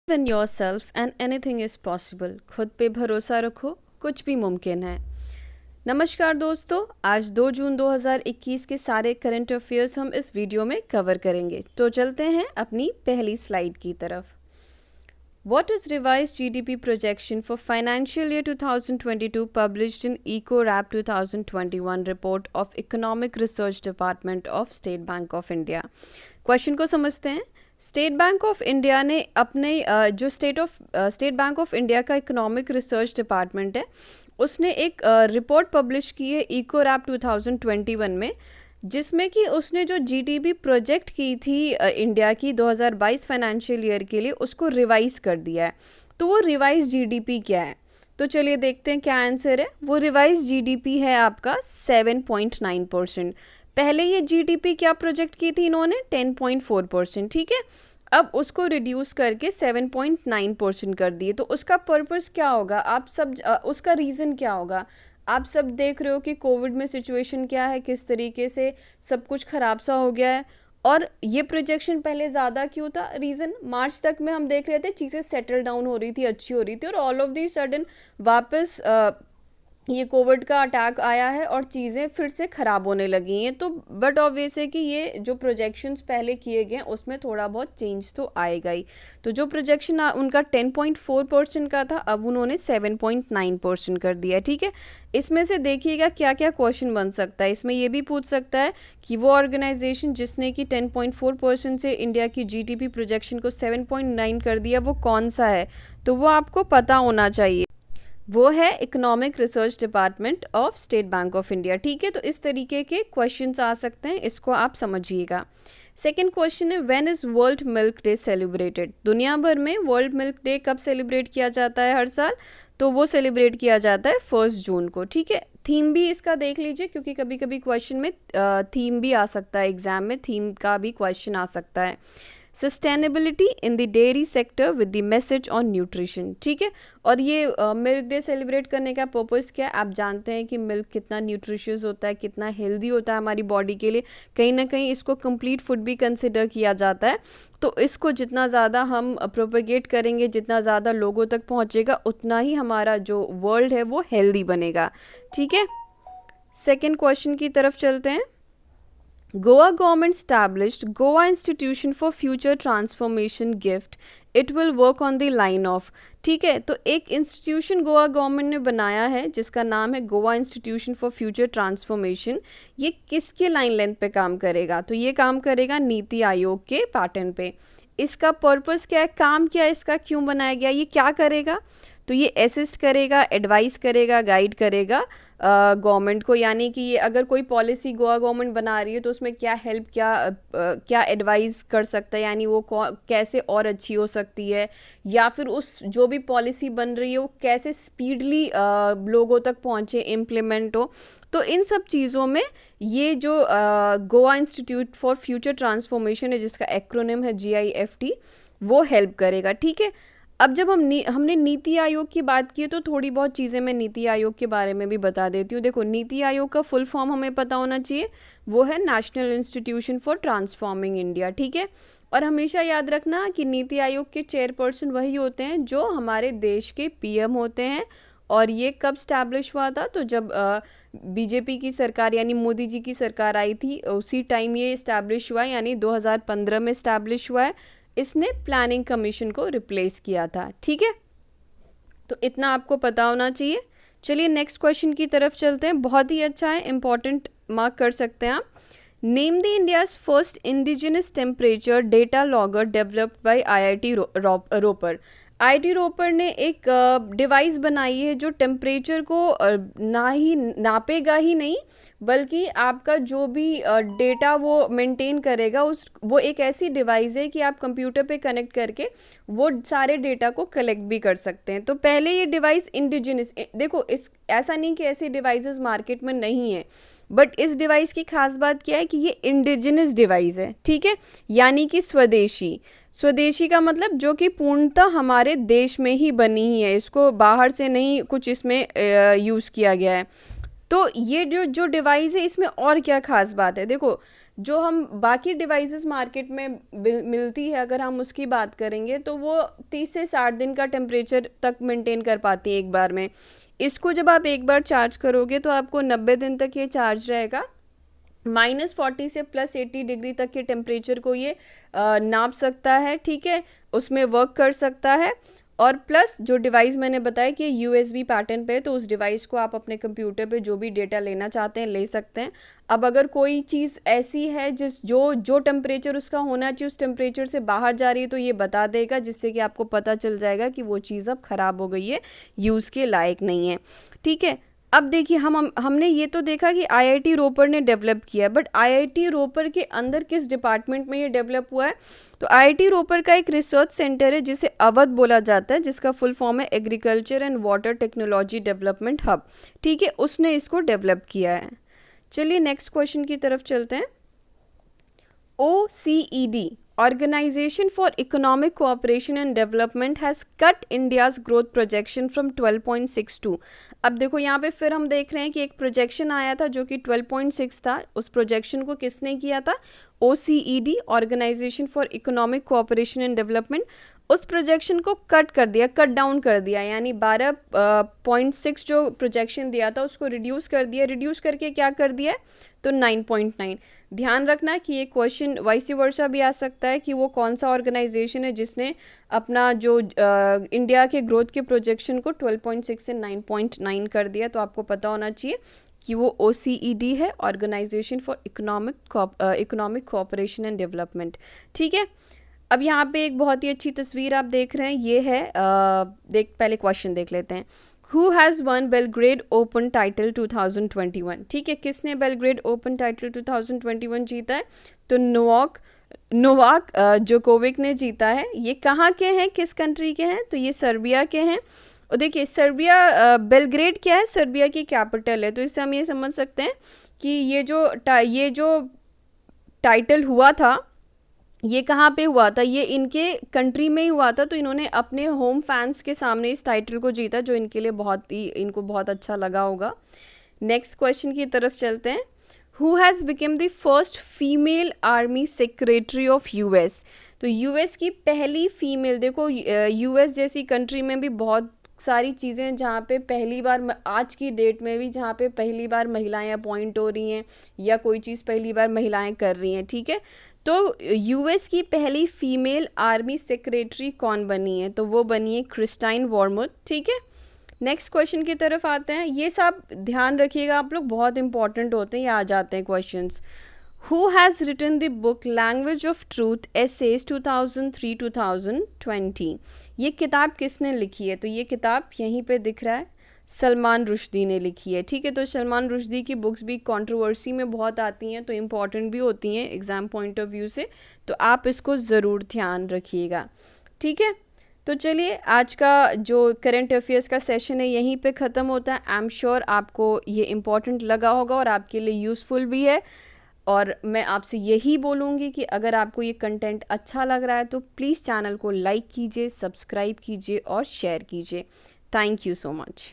in yourself and anything is possible. खुद पे भरोसा रखो, कुछ भी मुमकिन है। नमस्कार दोस्तों, आज 2 जून 2021 के सारे करंट अफेयर्स हम इस वीडियो में कवर करेंगे। तो चलते हैं अपनी पहली स्लाइड की तरफ। What is revised GDP projection for financial year 2022 published in EcoRap 2021 report of Economic Research Department of State Bank of India? Question को समझते हैं। स्टेट बैंक ऑफ इंडिया ने अपने जो स्टेट बैंक ऑफ इंडिया का economic research department है, उसने एक रिपोर्ट पब्लिश की है इकोरैप 2021 में, जिसमें कि उसने जो जीडीपी प्रोजेक्ट की थी इंडिया की 2022 फाइनेंशियल ईयर के लिए, उसको रिवाइज कर दिया है। तो वो रिवाइज जीडीपी क्या है, तो चलिए देखते हैं क्या आंसर है। वो रिवाइज जीडीपी है आपका 7.9%। पहले ये जीडीपी क्या प्रोजेक्ट की थी इन्होंने, 10.4%। ठीक है, अब उसको रिड्यूस करके 7.9% कर दिए। तो उसका पर्पस क्या होगा, आप सब उसका रीज़न क्या होगा। आप सब देख रहे हो कि कोविड में सिचुएशन क्या है, किस तरीके से सब कुछ ख़राब सा हो गया है। और ये प्रोजेक्शन पहले ज़्यादा क्यों था, रीज़न मार्च तक में हम देख रहे थे चीज़ें सेटल डाउन हो रही थी, अच्छी हो रही थी, और ऑल ऑफ दी सडन वापस ये कोविड का अटैक आया है और चीज़ें फिर से ख़राब होने लगी हैं। तो बट ऑब्वियस है कि ये जो प्रोजेक्शंस पहले किए गए उसमें थोड़ा बहुत चेंज तो आएगा ही। तो जो प्रोजेक्शन उनका 10.4% का था, अब उन्होंने 7.9% कर दिया। ठीक है, इसमें से देखिएगा क्या क्या क्वेश्चन बन सकता है। इसमें ये भी पूछ सकता है कि वो ऑर्गेनाइजेशन जिसने कि 10.4% से इंडिया की जीडीपी प्रोजेक्शन को 7.9 कर दिया, वो कौन सा है, तो वो आपको पता होना चाहिए। वो है economic research department of state bank of India. ठीक है, तो इस तरीके के क्वेश्चंस आ सकते हैं, इसको आप समझिएगा। सेकेंड क्वेश्चन है, when is world milk day celebrated. दुनिया भर में वर्ल्ड मिल्क डे कब सेलिब्रेट किया जाता है हर साल, तो वो सेलिब्रेट किया जाता है 1 जून को। ठीक है, थीम भी इसका देख लीजिए, क्योंकि कभी कभी क्वेश्चन में थीम भी आ सकता है, एग्जाम में थीम का भी क्वेश्चन आ सकता है। Sustainability in the dairy sector with the message on nutrition. ठीक है, और ये मिल्क डे सेलिब्रेट करने का पर्पस क्या है, आप जानते हैं कि मिल्क कितना न्यूट्रिशियस होता है, कितना हेल्दी होता है हमारी बॉडी के लिए। कहीं ना कहीं इसको कंप्लीट फूड भी कंसिडर किया जाता है। तो इसको जितना ज़्यादा हम प्रोपेगेट करेंगे, जितना ज़्यादा लोगों तक पहुँचेगा, उतना ही हमारा जो वर्ल्ड है वो हेल्दी बनेगा। ठीक है, सेकेंड क्वेश्चन की तरफ चलते हैं। Goa government established Goa Institution for Future Transformation GIFT. It will work on the line of। ठीक है, तो एक इंस्टीट्यूशन गोवा गवर्नमेंट ने बनाया है जिसका नाम है Goa institution for future transformation. ये किसके लाइन लेंथ पे काम करेगा, तो ये काम करेगा नीति आयोग के पैटर्न पे। इसका पर्पस क्या है, काम क्या है इसका, क्यों बनाया गया, ये क्या करेगा, तो ये असिस्ट करेगा, एडवाइस करेगा, गाइड करेगा गवर्नमेंट को। यानी कि ये अगर कोई पॉलिसी गोवा गवर्नमेंट बना रही है तो उसमें क्या हेल्प, क्या एडवाइस कर सकता है, यानी वो कैसे और अच्छी हो सकती है, या फिर उस जो भी पॉलिसी बन रही है वो कैसे स्पीडली लोगों तक पहुंचे, इम्प्लीमेंट हो। तो इन सब चीज़ों में ये जो Goa institute for future transformation है, जिसका एक्रोनिम है GIFT, वो हेल्प करेगा। ठीक है, अब जब हमने नीति आयोग की बात की है, तो थोड़ी बहुत चीज़ें मैं नीति आयोग के बारे में भी बता देती हूँ। देखो, नीति आयोग का फुल फॉर्म हमें पता होना चाहिए, वो है national institution for transforming India. ठीक है, और हमेशा याद रखना कि नीति आयोग के चेयरपर्सन वही होते हैं जो हमारे देश के PM होते हैं। और ये कब स्टैब्लिश हुआ था, तो जब बीजेपी की सरकार यानी मोदी जी की सरकार आई थी, उसी टाइम ये इस्टेब्लिश हुआ है, यानी 2015 में इस्टेब्लिश हुआ है। इसने प्लानिंग कमीशन को रिप्लेस किया था। ठीक है, तो इतना आपको पता होना चाहिए। चलिए नेक्स्ट क्वेश्चन की तरफ चलते हैं, बहुत ही अच्छा है, इंपॉर्टेंट, मार्क कर सकते हैं आप। Name the India's first indigenous temperature data logger developed by IIT Ropar. IIT Ropar ने एक डिवाइस बनाई है जो टेम्परेचर को ना ही नापेगा ही नहीं, बल्कि आपका जो भी डेटा वो मेंटेन करेगा, वो एक ऐसी डिवाइस है कि आप कंप्यूटर पे कनेक्ट करके वो सारे डेटा को कलेक्ट भी कर सकते हैं। तो पहले ये डिवाइस इंडिजिनस, देखो इस ऐसा नहीं कि ऐसी डिवाइसेस मार्केट में नहीं है, बट इस डिवाइस की खास बात क्या है कि ये इंडिजिनस डिवाइस है। ठीक है, यानी कि स्वदेशी। स्वदेशी का मतलब जो कि पूर्णतः हमारे देश में ही बनी ही है, इसको बाहर से नहीं कुछ इसमें यूज़ किया गया है। तो ये जो डिवाइस है, इसमें और क्या खास बात है, देखो जो हम बाकी डिवाइसेस मार्केट में मिलती है अगर हम उसकी बात करेंगे तो वो 30 से 60 दिन का टेम्परेचर तक मेंटेन कर पाती है एक बार में। इसको जब आप एक बार चार्ज करोगे तो आपको 90 दिन तक ये चार्ज रहेगा। -40 से +80 डिग्री तक के टेम्परेचर को ये नाप सकता है, ठीक है, उसमें वर्क कर सकता है। और प्लस जो डिवाइस मैंने बताया कि USB पैटर्न पे, तो उस डिवाइस को आप अपने कंप्यूटर पे जो भी डेटा लेना चाहते हैं ले सकते हैं। अब अगर कोई चीज़ ऐसी है जो टेम्परेचर उसका होना चाहिए उस टेम्परेचर से बाहर जा रही है तो ये बता देगा, जिससे कि आपको पता चल जाएगा कि वो चीज़ अब ख़राब हो गई है, यूज़ के लायक नहीं है, ठीक है। अब देखिए हमने ये तो देखा कि IIT रोपर ने डेवलप किया है, बट IIT रोपर के अंदर किस डिपार्टमेंट में ये डेवलप हुआ है? तो IIT रोपर का एक रिसर्च सेंटर है जिसे अवध बोला जाता है, जिसका फुल फॉर्म है agriculture and water technology development hub, ठीक है, उसने इसको डेवलप किया है। चलिए नेक्स्ट क्वेश्चन की तरफ चलते हैं। OECD, Organization for Economic Cooperation and Development, has cut India's growth projection from 12.62। अब देखो यहाँ पे फिर हम देख रहे हैं कि एक प्रोजेक्शन आया था जो कि 12.6 था, उस प्रोजेक्शन को किसने किया था? OECD, Organization for Economic Cooperation and Development, उस प्रोजेक्शन को कट कर दिया, कट डाउन कर दिया, यानी 12.6 जो प्रोजेक्शन दिया था उसको रिड्यूस कर दिया, रिड्यूस करके क्या कर दिया है? तो 9.9। ध्यान रखना कि ये क्वेश्चन वाइस वर्सा भी आ सकता है कि वो कौन सा ऑर्गेनाइजेशन है जिसने अपना जो इंडिया के ग्रोथ के प्रोजेक्शन को 12.6 से 9.9 कर दिया, तो आपको पता होना चाहिए कि वो OECD है, organization for economic cooperation and development, ठीक है। अब यहाँ पे एक बहुत ही अच्छी तस्वीर आप देख रहे हैं, ये है पहले क्वेश्चन देख लेते हैं। Who has won Belgrade Open Title 2021? ठीक है, किसने बेलग्रेड ओपन टाइटल 2021 जीता है? तो नोवाक जोकोविक ने जीता है। ये कहाँ के हैं, किस कंट्री के हैं? तो ये सर्बिया के हैं। और देखिए सर्बिया, बेलग्रेड क्या है? सर्बिया की कैपिटल है, तो इससे हम ये समझ सकते हैं कि ये जो टाइटल हुआ था ये कहाँ पे हुआ था? ये इनके कंट्री में ही हुआ था, तो इन्होंने अपने होम फैंस के सामने इस टाइटल को जीता, जो इनको बहुत अच्छा लगा होगा। नेक्स्ट क्वेश्चन की तरफ चलते हैं। Who has become the first female army secretary of US? तो US की पहली फीमेल, देखो US जैसी कंट्री में भी बहुत सारी चीज़ें हैं जहाँ पे पहली बार, आज की डेट में भी जहाँ पे पहली बार महिलाएं अपॉइंट हो रही हैं या कोई चीज़ पहली बार महिलाएं कर रही हैं, ठीक है। तो US की पहली फीमेल आर्मी सेक्रेटरी कौन बनी है? तो वो बनी है क्रिस्टाइन वॉर्मुथ, ठीक है। नेक्स्ट क्वेश्चन की तरफ आते हैं। ये सब ध्यान रखिएगा आप लोग, बहुत इंपॉर्टेंट होते हैं, ये आ जाते हैं questions. Who has written the book language of truth essays 2003-2020? ये किताब किसने लिखी है? तो ये किताब यहीं पे दिख रहा है, सलमान रुश्दी ने लिखी है, ठीक है। तो सलमान रुश्दी की बुक्स भी कंट्रोवर्सी में बहुत आती हैं, तो इम्पॉर्टेंट भी होती हैं एग्ज़ाम पॉइंट ऑफ व्यू से, तो आप इसको ज़रूर ध्यान रखिएगा, ठीक है। तो चलिए आज का जो करंट अफेयर्स का सेशन है यहीं पे ख़त्म होता है। आई एम श्योर आपको ये इम्पॉर्टेंट लगा होगा और आपके लिए यूज़फुल भी है, और मैं आपसे यही बोलूँगी कि अगर आपको ये कंटेंट अच्छा लग रहा है तो प्लीज़ चैनल को लाइक कीजिए, सब्सक्राइब कीजिए और शेयर कीजिए। Thank you so much.